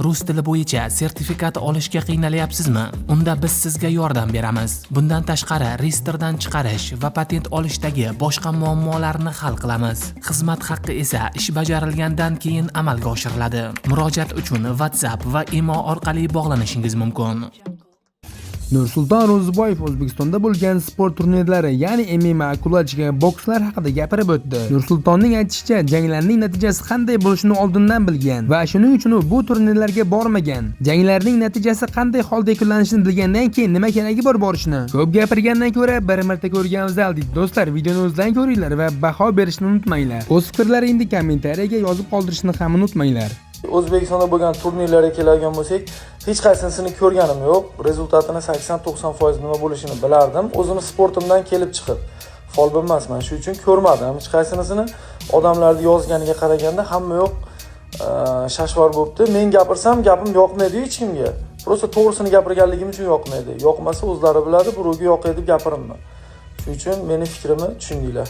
Rus tili bo'yicha sertifikat olishga qiynalyapsizmi? Unda biz sizga yordam beramiz. Bundan tashqari, reyestrdan chiqarish va patent olishdagi boshqa muammolarni hal qilamiz. Xizmat haqqi esa ish bajarilgandan keyin amalga oshiriladi. Murojaat uchun WhatsApp va imo orqali bog'lanishingiz mumkin. Nursulton Ro'ziboyev O'zbekistonda bo'lgan sport turnirlari, ya'ni MMA, kulachiga, bokslar haqida gapirib o'tdi. Nursultonning aytishicha, janglarning natijasi qanday bo'lishini oldindan bilgan va shuning uchun u bu turnirlarga bormagan. Janglarning natijasi qanday holda yakunlanishini bilgandan keyin nima keragi bor borishni? Ko'p gapirgandan ko'ra bir marta ko'rgan afzal deydi. Do'stlar, videoni o'zdan ko'ringlar va baho berishni unutmanglar. O'z fikrlaringizni kommentariyaga yozib qoldirishni ham unutmanglar. O'zbekistonda bo'lgan turnirlarga keladigan bo'lsak, hech qaysisini ko'rganim yo'q. Rezultatini 80-90% nima bo'lishini bilardim. O'zimni sportimdan kelib chiqib, folba emasman. Shuning uchun ko'rmadim. Hech qaysinisini odamlarning yozganiga qaraganda hamma yo'q shashvar bo'libdi. Men gapirsam, gapim yoqmaydi hech kimga. Prosta to'g'risini gapirganligim uchun yoqmaydi. Yoqmasa o'zlari biladi, birovga yoqay deb gapiraman. Shuning uchun meni fikrimni tushundinglar.